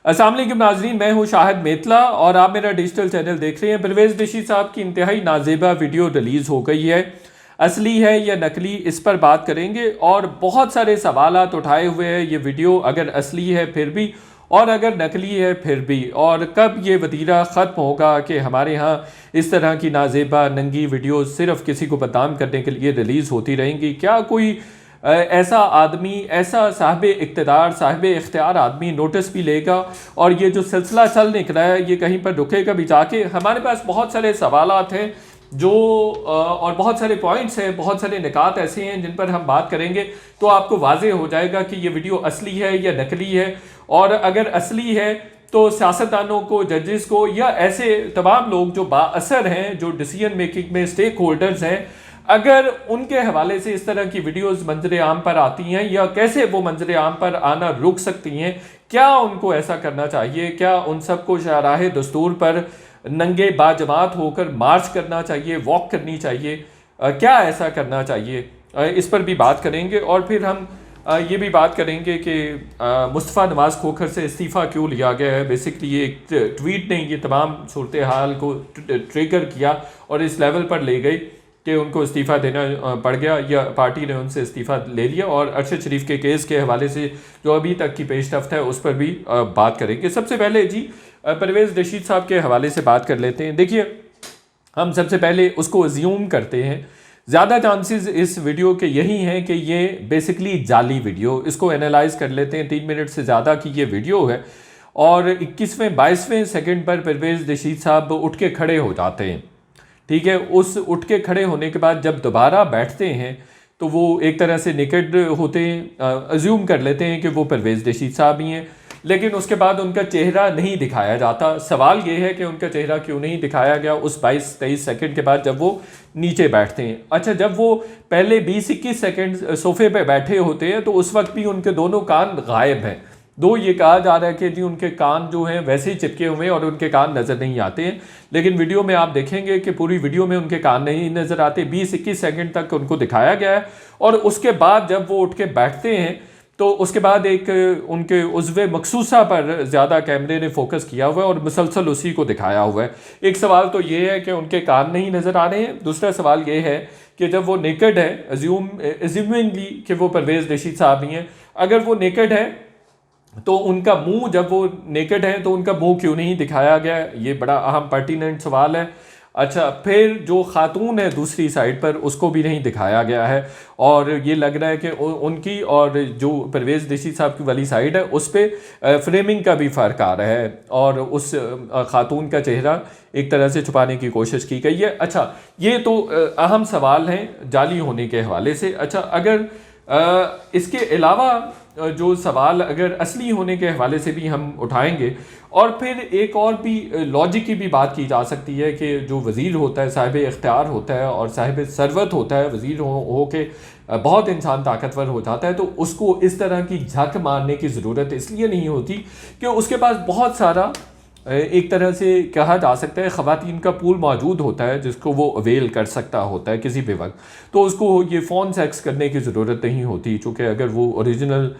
अस्सलाम वालेकुम नाजरीन, मैं हूं शाहिद मेतला और आप मेरा डिजिटल चैनल देख रहे हैं। परवेज़ ऋषि साहब की इंतहाई नाजेबा वीडियो रिलीज़ हो गई है। असली है या नकली, इस पर बात करेंगे और बहुत सारे सवालात उठाए हुए हैं। ये वीडियो अगर असली है फिर भी, और अगर नकली है फिर भी, और कब ये वतीरा ख़त्म होगा कि हमारे यहाँ इस तरह की नाजेबा नंगी वीडियो सिर्फ किसी को बदनाम करने के लिए रिलीज़ होती रहेंगी। क्या कोई ऐसा आदमी, ऐसा साहिब इक़्तिदार, साहिब इख्तियार आदमी नोटिस भी लेगा और ये जो सिलसिला चल निकला है ये कहीं पर रुकेगा भी जाके? हमारे पास बहुत सारे सवालात हैं जो और बहुत सारे पॉइंट्स हैं, बहुत सारे निकात ऐसे हैं जिन पर हम बात करेंगे तो आपको वाज़े हो जाएगा कि ये वीडियो असली है या नकली है। और अगर असली है तो सियासतदानों को, जजेस को, या ऐसे तमाम लोग जो बाअसर हैं, जो डिसीजन मेकिंग में स्टेक होल्डर्स हैं, अगर उनके हवाले से इस तरह की वीडियोस मंजर आम पर आती हैं या कैसे वो मंजर आम पर आना रुक सकती हैं, क्या उनको ऐसा करना चाहिए? क्या उन सबको शाहराह दस्तूर पर नंगे बाजमात होकर मार्च करना चाहिए, वॉक करनी चाहिए? क्या ऐसा करना चाहिए? इस पर भी बात करेंगे। और फिर हम ये भी बात करेंगे कि मुस्तफ़ा नवाज़ खोखर से इस्तीफ़ा क्यों लिया गया है। बेसिकली ये एक ट्वीट ने ये तमाम सूरत हाल को ट्रिगर किया और इस लेवल पर ले गई कि उनको इस्तीफ़ा देना पड़ गया या पार्टी ने उनसे इस्तीफ़ा ले लिया। और अरशद शरीफ के केस के हवाले से जो अभी तक की पेशरफ्त है उस पर भी बात करेंगे। सबसे पहले जी परवेज़ रशीद साहब के हवाले से बात कर लेते हैं। देखिए, हम सबसे पहले उसको अज्यूम करते हैं, ज़्यादा चांसेस इस वीडियो के यही हैं कि ये बेसिकली जाली वीडियो, इसको एनालाइज कर लेते हैं। 3 मिनट से ज़्यादा की ये वीडियो है और 21वें-22वें सेकंड पर परवेज़ रशीद साहब उठ के खड़े हो जाते हैं। ठीक है, उस उठ के खड़े होने के बाद जब दोबारा बैठते हैं तो वो एक तरह से निकट होते हैं, अज्यूम कर लेते हैं कि वो परवेज़ रशीद साहब ही हैं, लेकिन उसके बाद उनका चेहरा नहीं दिखाया जाता। सवाल ये है कि उनका चेहरा क्यों नहीं दिखाया गया उस 22-23 सेकंड के बाद जब वो नीचे बैठते हैं। अच्छा, जब वो पहले 20-21 सेकंड सोफे पे बैठे होते हैं तो उस वक्त भी उनके दोनों कान गायब हैं। दो ये कहा जा रहा है कि जी उनके कान जो हैं वैसे ही चिपके हुए हैं और उनके कान नज़र नहीं आते हैं, लेकिन वीडियो में आप देखेंगे कि पूरी वीडियो में उनके कान नहीं नज़र आते। 20-21 सेकंड तक उनको दिखाया गया है और उसके बाद जब वो उठ के बैठते हैं तो उसके बाद एक उनके उज़्वे मखसूसा पर ज़्यादा कैमरे ने फोकस किया हुआ है और मुसलसल उसी को दिखाया हुआ है। एक सवाल तो ये है कि उनके कान नहीं नज़र आ रहे हैं। दूसरा सवाल ये है कि जब वो नेकेड है, अज्यूमिंगली कि वो परवेज़ रशीद साहब ही हैं, अगर वो नेकेड है तो उनका मुंह, जब वो नेकेड है तो उनका मुंह क्यों नहीं दिखाया गया? ये बड़ा अहम पर्टिनेंट सवाल है। अच्छा, फिर जो खातून है दूसरी साइड पर उसको भी नहीं दिखाया गया है और ये लग रहा है कि उनकी और जो परवेज़ रशीद साहब की वाली साइड है उस पर फ्रेमिंग का भी फ़र्क आ रहा है और उस खातून का चेहरा एक तरह से छुपाने की कोशिश की गई है। अच्छा, ये तो अहम सवाल हैं जाली होने के हवाले से। अच्छा, अगर इसके अलावा जो सवाल अगर असली होने के हवाले से भी हम उठाएंगे और फिर एक और भी लॉजिक की भी बात की जा सकती है कि जो वज़ीर होता है साहिब इख्तियार होता है और साहिब सरवत होता है, वज़ीर हो के बहुत इंसान ताकतवर हो जाता है तो उसको इस तरह की झक मारने की ज़रूरत इसलिए नहीं होती कि उसके पास बहुत सारा एक तरह से कहा जा सकता है ख़वातीन का पूल मौजूद होता है जिसको वो अवेल कर सकता होता है किसी भी वक्त, तो उसको ये फ़ोन सेक्स करने की ज़रूरत नहीं होती। चूँकि अगर वो ओरिजिनल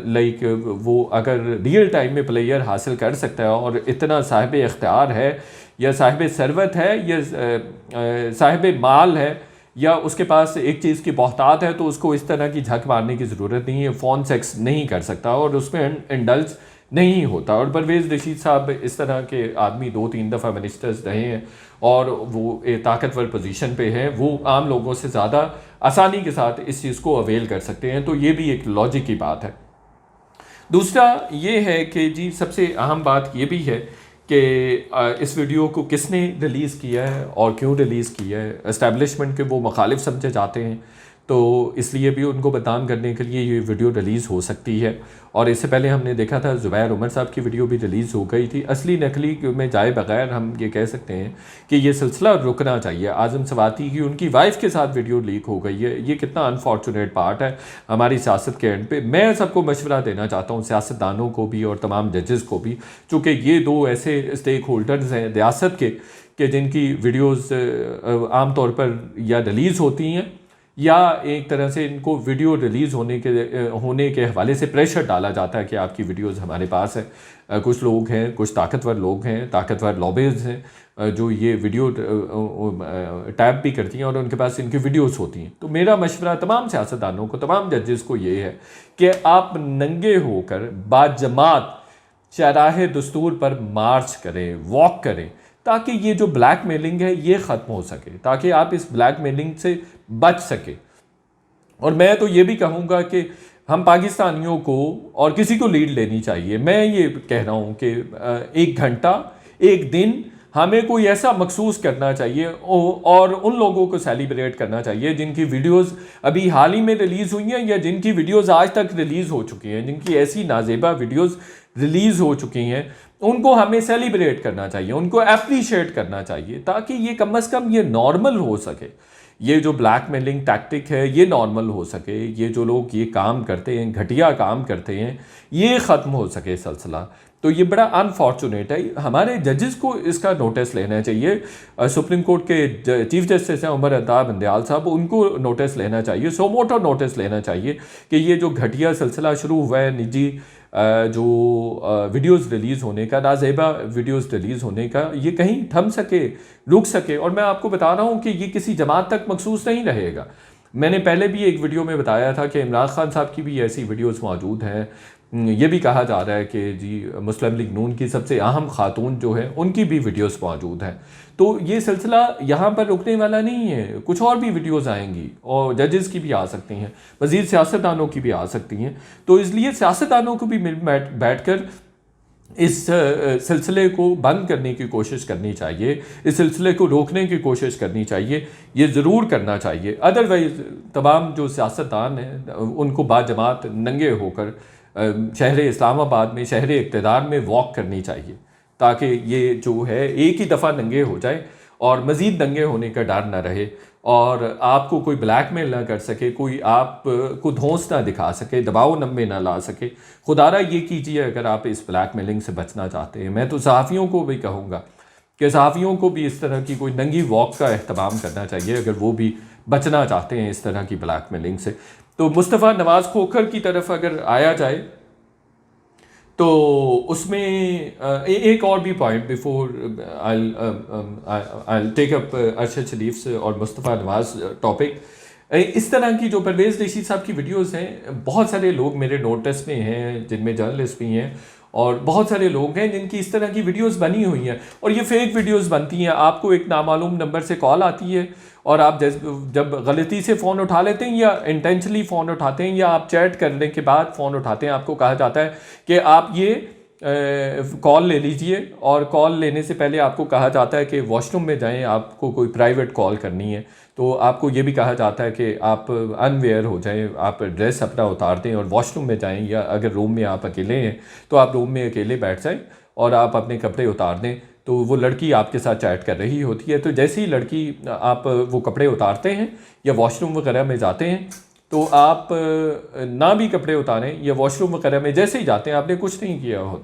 लाइक वो अगर रियल टाइम में प्लेयर हासिल कर सकता है और इतना साहिब इख्तियार है या साहिब सरवत है या साहिब माल है या उसके पास एक चीज़ की बहुतात है तो उसको इस तरह की झक मारने की ज़रूरत नहीं है। फ़ोन सेक्स नहीं कर सकता और उसमें इंडल्ज नहीं होता। और परवेज़ रशीद साहब इस तरह के आदमी 2-3 दफ़ा मिनिस्टर्स रहे हैं और वो एक ताकतवर पोजीशन पे हैं, वो आम लोगों से ज़्यादा आसानी के साथ इस चीज़ को अवेल कर सकते हैं। तो ये भी एक लॉजिक की बात है। दूसरा ये है कि जी सबसे अहम बात ये भी है कि इस वीडियो को किसने रिलीज़ किया है और क्यों रिलीज़ किया है। एस्टैब्लिशमेंट के वो मुखालिफ समझे जाते हैं तो इसलिए भी उनको बदनाम करने के लिए ये वीडियो रिलीज़ हो सकती है। और इससे पहले हमने देखा था ज़ुबैर उमर साहब की वीडियो भी रिलीज़ हो गई थी। असली नकली में जाए बगैर हम ये कह सकते हैं कि ये सिलसिला रुकना चाहिए। आज़म सवाती की उनकी वाइफ के साथ वीडियो लीक हो गई है, ये कितना अनफॉर्चुनेट पार्ट है हमारी सियासत के एंड पे। मैं सबको मशवरा देना चाहता हूँ, सियासतदानों को भी और तमाम जजेस को भी, चूँकि ये दो ऐसे स्टेक होल्डर्स हैं रियासत के जिनकी वीडियोज़ आम तौर पर या रिलीज़ होती हैं या एक तरह से इनको वीडियो रिलीज़ होने के हवाले से प्रेशर डाला जाता है कि आपकी वीडियोस हमारे पास है। कुछ लोग हैं, कुछ ताकतवर लोग हैं, ताकतवर लॉबीज़ हैं जो ये वीडियो टैप भी करती हैं और उनके पास इनकी वीडियोस होती हैं। तो मेरा मशवरा तमाम सियासतदानों को, तमाम जजेस को ये है कि आप नंगे होकर बाजमात शाहराह दस्तूर पर मार्च करें, वॉक करें, ताकि ये जो ब्लैक मेलिंग है ये ख़त्म हो सके, ताकि आप इस ब्लैक मेलिंग से बच सके। और मैं तो ये भी कहूँगा कि हम पाकिस्तानियों को और किसी को लीड लेनी चाहिए। मैं ये कह रहा हूँ कि 1 घंटा, 1 दिन हमें कोई ऐसा मखसूस करना चाहिए और उन लोगों को सेलिब्रेट करना चाहिए जिनकी वीडियोस अभी हाल ही में रिलीज़ हुई हैं या जिनकी वीडियोस आज तक रिलीज़ हो चुकी हैं, जिनकी ऐसी नाजेबा वीडियोस रिलीज़ हो चुकी हैं, उनको हमें सेलिब्रेट करना चाहिए, उनको अप्रिशिएट करना चाहिए, ताकि ये कम से कम ये नॉर्मल हो सके। ये जो ब्लैकमेलिंग टैक्टिक है ये नॉर्मल हो सके, ये जो लोग ये काम करते हैं, घटिया काम करते हैं, ये ख़त्म हो सके सिलसिला। तो ये बड़ा अनफॉर्चुनेट है। हमारे जजेस को इसका नोटिस लेना चाहिए। सुप्रीम कोर्ट के चीफ जस्टिस हैं उमर अता बंदयाल साहब, उनको नोटिस लेना चाहिए, सोमोटो नोटिस लेना चाहिए कि ये जो घटिया सिलसिला शुरू हुआ है निजी जो वीडियोस रिलीज़ होने का, नाजेबा वीडियोस रिलीज़ होने का, ये कहीं थम सके, रुक सके। और मैं आपको बता रहा हूँ कि ये किसी जमात तक मखसूस नहीं रहेगा। मैंने पहले भी एक वीडियो में बताया था कि इमरान खान साहब की भी ऐसी वीडियोस मौजूद हैं। ये भी कहा जा रहा है कि जी मुस्लिम लीग नून की सबसे अहम खातून जो है उनकी भी वीडियोस मौजूद हैं। तो ये सिलसिला यहाँ पर रुकने वाला नहीं है, कुछ और भी वीडियोस आएंगी और जजेस की भी आ सकती हैं, मज़ीद सियासतदानों की भी आ सकती हैं। तो इसलिए सियासतदानों को भी मिल बैठ कर इस सिलसिले को बंद करने की कोशिश करनी चाहिए, इस सिलसिले को रोकने की कोशिश करनी चाहिए, ये ज़रूर करना चाहिए। अदरवाइज़ तमाम जो सियासतदान हैं उनको बाजमात नंगे होकर शहर इस्लामाबाद में, शहर इक़्तिदार में वॉक करनी चाहिए, ताकि ये जो है एक ही दफ़ा नंगे हो जाए और मज़ीद नंगे होने का डर ना रहे और आपको कोई ब्लैकमेल ना कर सके, कोई आपको धौंस ना दिखा सके, दबाव नम्बे ना ला सके। खुदारा ये कीजिए अगर आप इस ब्लैकमेलिंग से बचना चाहते हैं। मैं तो सहाफ़ियों को भी कहूँगा कि सहाफ़ियों को भी इस तरह की कोई नंगी वॉक का एहतमाम करना चाहिए अगर वो भी बचना चाहते हैं इस तरह की ब्लैकमेलिंग से। तो मुस्तफ़ा नवाज़ खोखर की तरफ अगर आया जाए तो उसमें एक और भी point before I take up Arshad Sharif से और मुस्तफ़ा नवाज़ टॉपिक। इस तरह की जो परवेज़ रेशी साहब की वीडियोस हैं, बहुत सारे लोग मेरे नोटिस में हैं जिनमें जर्नलिस्ट भी हैं और बहुत सारे लोग हैं जिनकी इस तरह की वीडियोस बनी हुई हैं और ये फेक वीडियोस बनती हैं। आपको एक नामालूम नंबर से कॉल आती है और आप जब गलती से फ़ोन उठा लेते हैं या इंटेंशनली फ़ोन उठाते हैं या आप चैट करने के बाद फ़ोन उठाते हैं, आपको कहा जाता है कि आप ये कॉल ले लीजिए और कॉल लेने से पहले आपको कहा जाता है कि वॉशरूम में जाएं, आपको कोई प्राइवेट कॉल करनी है। तो आपको ये भी कहा जाता है कि आप अनवेयर हो जाएं, आप ड्रेस अपना उतार दें और वॉशरूम में जाएं, या अगर रूम में आप अकेले हैं तो आप रूम में अकेले बैठ जाएं और आप अपने कपड़े उतार दें। तो वो लड़की आपके साथ चैट कर रही होती है, तो जैसे ही लड़की आप वो कपड़े उतारते हैं या वॉशरूम वगैरह में जाते हैं तो आप ना भी कपड़े उतारें या वॉशरूम वगैरह में जैसे ही जाते हैं, आपने कुछ नहीं किया हो,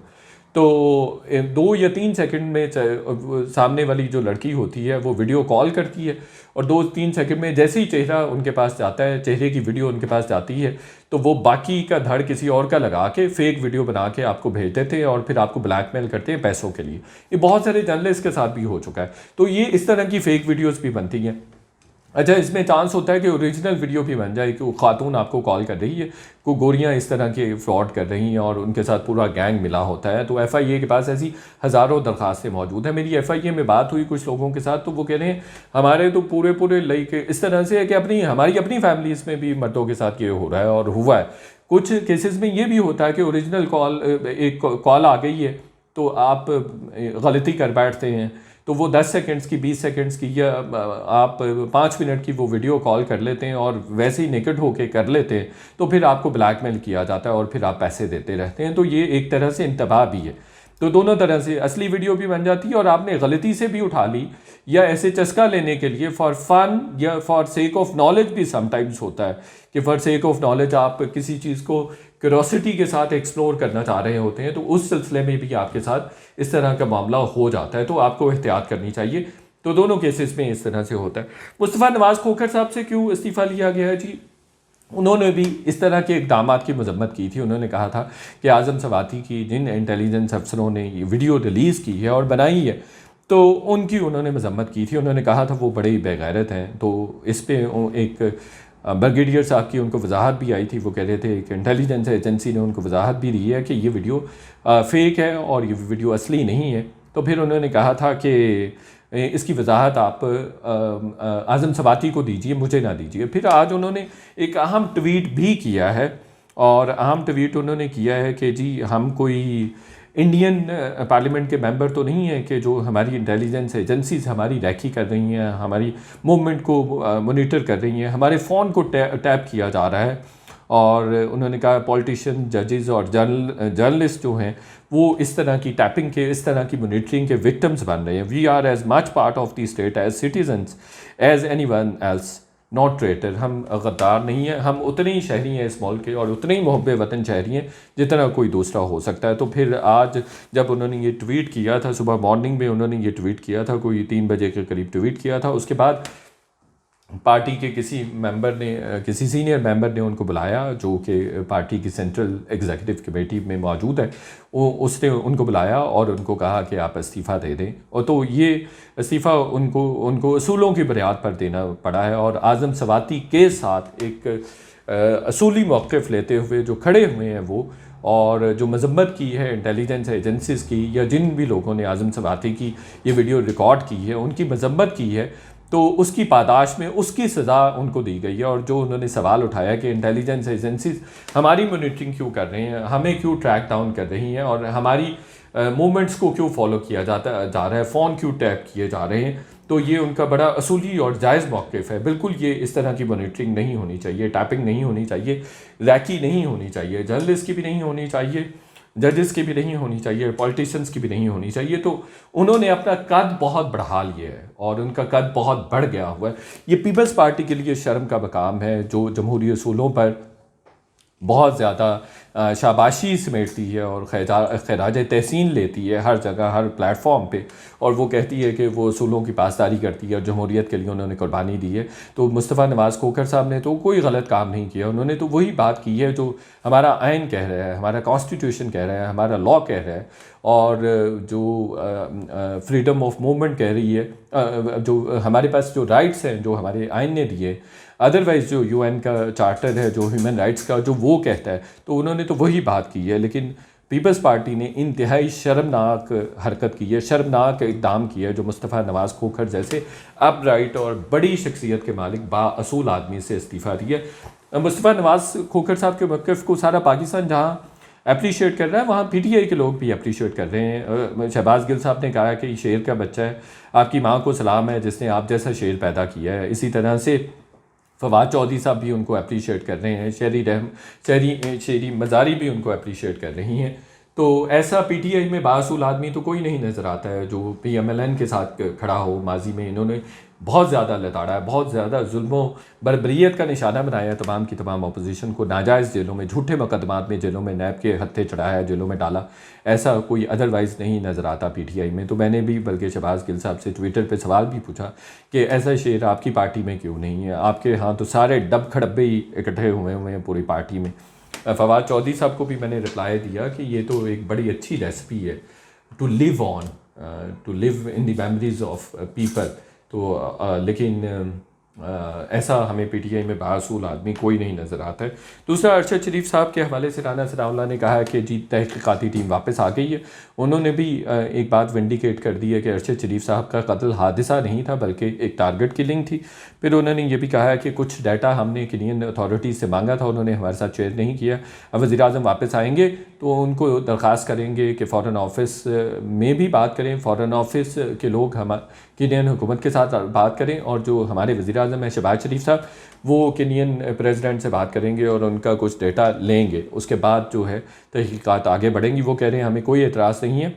तो 2 या 3 सेकंड में सामने वाली जो लड़की होती है वो वीडियो कॉल करती है और 2-3 सेकंड में जैसे ही चेहरा उनके पास जाता है, चेहरे की वीडियो उनके पास जाती है, तो वो बाकी का धड़ किसी और का लगा के फेक वीडियो बना के आपको भेज देते हैं और फिर आपको ब्लैकमेल करते हैं पैसों के लिए। ये बहुत सारे जर्नलिस्ट के साथ भी हो चुका है। तो ये इस तरह की फ़ेक वीडियोज़ भी बनती हैं। अच्छा, इसमें चांस होता है कि ओरिजिनल वीडियो भी बन जाए कि वो खातून आपको कॉल कर रही है, को गोरियां इस तरह के फ्रॉड कर रही हैं और उनके साथ पूरा गैंग मिला होता है। तो FIA के पास ऐसी हज़ारों दरख्वास्तें मौजूद हैं। मेरी FIA में बात हुई कुछ लोगों के साथ, तो वो कह रहे हैं हमारे तो पूरे लाइक इस तरह से है कि हमारी अपनी फैमिलीज़ में भी मर्दों के साथ ये हो रहा है और हुआ है। कुछ केसेस में ये भी होता है कि ओरिजिनल एक कॉल आ गई है तो आप गलती कर बैठते हैं, तो वो 10 सेकंड्स की, 20 सेकंड्स की या आप 5 मिनट की वो वीडियो कॉल कर लेते हैं और वैसे ही नेकेड होके कर लेते हैं, तो फिर आपको ब्लैकमेल किया जाता है और फिर आप पैसे देते रहते हैं। तो ये एक तरह से इंतबाह भी है। तो दोनों तरह से असली वीडियो भी बन जाती है और आपने गलती से भी उठा ली या ऐसे चस्का लेने के लिए फॉर फन या फॉर सेक ऑफ नॉलेज भी समटाइम्स होता है कि फॉर सेक ऑफ नॉलेज आप किसी चीज़ को क्यूरोसिटी के साथ एक्सप्लोर करना चाह रहे होते हैं, तो उस सिलसिले में भी आपके साथ इस तरह का मामला हो जाता है। तो आपको एहतियात करनी चाहिए। तो दोनों केसेस में इस तरह से होता है। मुस्तफ़ा नवाज़ खोखर साहब से क्यों इस्तीफ़ा लिया गया है जी? उन्होंने भी इस तरह के इक़दामात की मजम्मत की थी। उन्होंने कहा था कि आज़म सवाती की जिन इंटेलिजेंस अफसरों ने ये वीडियो रिलीज़ की है और बनाई है, तो उनकी उन्होंने मजम्मत की थी। उन्होंने कहा था वो बड़े ही बेगैरत हैं। तो इस पे एक ब्रिगेडियर साहब की उनको वजाहत भी आई थी। वो कह रहे थे कि इंटेलिजेंस एजेंसी ने उनको वजाहत भी दी है कि ये वीडियो फ़ेक है और ये वीडियो असली नहीं है। तो फिर उन्होंने कहा था कि इसकी वजाहत आप आज़म सवाती को दीजिए, मुझे ना दीजिए। फिर आज उन्होंने एक अहम ट्वीट भी किया है, और अहम ट्वीट उन्होंने किया है कि जी हम कोई इंडियन पार्लियामेंट के मेंबर तो नहीं है कि जो हमारी इंटेलिजेंस एजेंसीज हमारी रैकी कर रही हैं, हमारी मूवमेंट को मॉनिटर कर रही हैं, हमारे फ़ोन को टैप किया जा रहा है। और उन्होंने कहा पॉलिटिशियन, जजेस और जर्नलिस्ट जो हैं वो इस तरह की टैपिंग के, इस तरह की मॉनिटरिंग के विक्टिम्स बन रहे हैं। We are as much part of the state as citizens as anyone else, not traitor. हम गद्दार नहीं हैं, हम उतने ही शहरी हैं इस मुल्क के और उतने ही मुहब्बे वतन शहरी हैं जितना कोई दूसरा हो सकता है। तो फिर आज जब उन्होंने ये ट्वीट किया था, सुबह मॉर्निंग में उन्होंने ये ट्वीट किया था, कोई 3 बजे के करीब ट्वीट किया था। उसके बाद पार्टी के किसी मेंबर ने, किसी सीनियर मेंबर ने उनको बुलाया जो कि पार्टी की सेंट्रल एग्जीक्यूटिव कमेटी में मौजूद है। उसने उनको बुलाया और उनको कहा कि आप इस्तीफ़ा दे दें। और तो ये इस्तीफ़ा उनको असूलों की बुनियाद पर देना पड़ा है। और आज़म सवाती के साथ एक असूली मौक़िफ़ लेते हुए जो खड़े हुए हैं वो, और जो मजम्मत की है इंटेलिजेंस एजेंसीज़ की, या जिन भी लोगों ने आज़म सवाती की ये वीडियो रिकॉर्ड की है उनकी मजम्मत की है, तो उसकी पादाश में उसकी सज़ा उनको दी गई है। और जो उन्होंने सवाल उठाया कि इंटेलिजेंस एजेंसीज हमारी मॉनिटरिंग क्यों कर रही हैं, हमें क्यों ट्रैक डाउन कर रही हैं, और हमारी मूवमेंट्स को क्यों फॉलो किया जा रहा है, फ़ोन क्यों टैप किए जा रहे हैं, तो ये उनका बड़ा असूली और जायज़ मौक़िफ़ है। बिल्कुल ये इस तरह की मॉनिटरिंग नहीं होनी चाहिए, टैपिंग नहीं होनी चाहिए, रैकी नहीं होनी चाहिए, जर्नलिस्ट की भी नहीं होनी चाहिए, जजेस की भी नहीं होनी चाहिए, पॉलिटिशियंस की भी नहीं होनी चाहिए। तो उन्होंने अपना कद बहुत बढ़ा लिया है और उनका कद बहुत बढ़ गया हुआ है। ये पीपल्स पार्टी के लिए शर्म का मकाम है जो जमहूरी असूलों पर बहुत ज़्यादा शाबाशी समेटती है और खराज तहसीन लेती है हर जगह, हर प्लेटफॉर्म पे, और वो कहती है कि वो असूलों की पासदारी करती है और जमहूरियत के लिए उन्होंने कुर्बानी दी है। तो मुस्तफ़ा नवाज़ खोखर साहब ने तो कोई गलत काम नहीं किया। उन्होंने तो वही बात की है जो हमारा आइन कह रहा है, हमारा कॉन्स्टिट्यूशन कह रहा है, हमारा लॉ कह रहा है, और जो फ्रीडम ऑफ मूवमेंट कह रही है, जो हमारे पास जो राइट्स हैं जो हमारे आइन ने दिए, अदरवाइज़ जो यूएन का चार्टर है जो ह्यूमन राइट्स का जो वो कहता है, तो उन्होंने तो वही बात की है। लेकिन पीपल्स पार्टी ने इंतहाई शर्मनाक हरकत की है, शर्मनाक इक़दाम किया है, जो मुस्तफ़ा नवाज़ खोखर जैसे अपराइट और बड़ी शख्सियत के मालिक बाअसूल आदमी से इस्तीफ़ा दिया। मुस्तफ़ा नवाज़ खोखर साहब के मौक़िफ़ को सारा पाकिस्तान जहाँ अप्रीशिएट कर रहा है, वहाँ पीटीआई के लोग भी अप्रीशिएट कर रहे हैं। शहबाज गिल साहब ने कहा कि शेर का बच्चा है, आपकी माँ को सलाम है जिसने आप जैसा शेर पैदा किया है। इसी तरह से फवाद चौधरी साहब भी उनको अप्रीशिएट कर रहे हैं, शेरी मज़ारी भी उनको अप्रीशिएट कर रही हैं। तो ऐसा पीटीआई में बाअसूल आदमी तो कोई नहीं नज़र आता है जो पीएमएलएन के साथ खड़ा हो। माजी में इन्होंने बहुत ज़्यादा लताड़ा है, बहुत ज़्यादा जुल्मों बर्बरियत का निशाना बनाया तमाम की तमाम अपोजिशन को, नाजायज़ जेलों में, झूठे मुकदमात में जेलों में नैब के हत्थे चढ़ाया, जेलों में डाला। ऐसा कोई अदरवाइज़ नहीं नज़र आता पीटीआई में। तो मैंने भी बल्कि शहबाज गिल साहब से ट्विटर पे सवाल भी पूछा कि ऐसा शेर आपकी पार्टी में क्यों नहीं है, आपके यहाँ तो सारे डब खड़ब्बे ही इकट्ठे हुए हैं पूरी पार्टी में। फवाद चौधरी साहब को भी मैंने रिप्लाई दिया कि ये तो एक बड़ी अच्छी रेसिपी है to live on, to live in the memories of people. तो लेकिन ऐसा हमें पीटीआई में बाअसूल आदमी कोई नहीं नज़र आता है। दूसरा, अरशद शरीफ साहब के हवाले से राना सनाउल्लाह ने कहा है कि जी तहकीकाती टीम वापस आ गई है। उन्होंने भी एक बात विंडिकेट कर दी है कि अरशद शरीफ साहब का कत्ल हादसा नहीं था बल्कि एक टारगेट किलिंग थी। फिर उन्होंने ये भी कहा है कि कुछ डाटा हमने केनियन अथॉरिटीज़ से मांगा था, उन्होंने हमारे साथ शेयर नहीं किया। अब वज़ीर-ए-आज़म वापस आएंगे तो उनको दरख्वास्त करेंगे कि फ़ॉरेन ऑफिस में भी बात करें, फ़ॉरेन ऑफिस के लोग केनियन हुकूमत के साथ बात करें, और जो हमारे वज़ीर-ए-आज़म हैं शहबाज शरीफ साहब, वो केनियन प्रेसिडेंट से बात करेंगे और उनका कुछ डेटा लेंगे। उसके बाद जो है तहकीकात आगे बढ़ेंगी। वो कह रहे हैं हमें कोई एतराज़ नहीं है,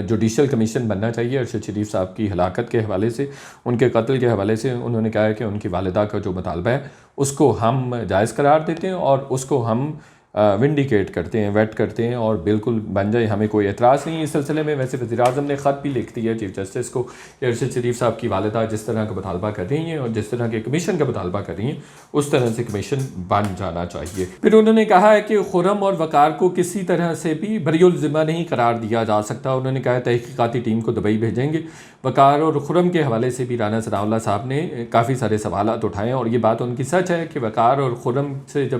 जुडिशल कमीशन बनना चाहिए। अरशद शरीफ साहब की हलाकत के हवाले से, उनके कत्ल के हवाले से उन्होंने कहा है कि उनकी वालिदा का जो मुतालबा है उसको हम जायज़ करार देते हैं और उसको हम विंडिकेट करते हैं, वेट करते हैं और बिल्कुल बन जाए, हमें कोई एतराज़ नहीं है इस सिलसिले में। वैसे वज़ीर-ए-आज़म ने ख़त भी लिख दिया चीफ जस्टिस को कि अरशद शरीफ साहब की वालिदा जिस तरह का मुतालबा कर रही हैं और जिस तरह के कमीशन का मुतालबा कर रही हैं उस तरह से कमीशन बन जाना चाहिए। फिर उन्होंने कहा है कि खुर्रम और वक़ार को किसी तरह से भी बरीउल ज़िम्मा नहीं करार दिया जा सकता। उन्होंने कहा तहक़ीक़ाती टीम को दुबई भेजेंगे। वक़ार और खुर्रम के हवाले से भी राना सनाउल्लाह साहब ने काफ़ी सारे सवालात उठाए और ये बात उनकी सच है कि वक़ार और खुर्रम से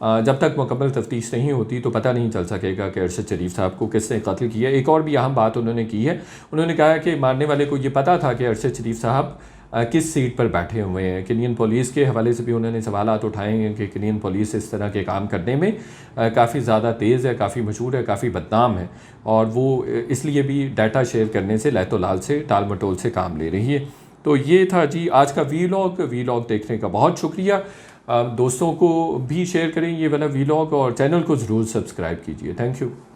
जब तक मुकम्मल तफ्तीश नहीं होती तो पता नहीं चल सकेगा कि अरशद शरीफ साहब को किसने कत्ल किया। एक और भी अहम बात उन्होंने की है, उन्होंने कहा कि मारने वाले को ये पता था कि अरशद शरीफ साहब किस सीट पर बैठे हुए हैं। केनियन पुलिस के हवाले से भी उन्होंने सवालात उठाए हैं कि केनियन पुलिस इस तरह के काम करने में काफ़ी ज़्यादा तेज़ है, काफ़ी मशहूर है, काफ़ी बदनाम है और वो इसलिए भी डाटा शेयर करने से लहतो लाल से टाल मटोल से काम ले रही है। तो ये था जी आज का वीलॉग देखने का बहुत शुक्रिया। दोस्तों को भी शेयर करें ये वाला वीलॉग और चैनल को ज़रूर सब्सक्राइब कीजिए। Thank you.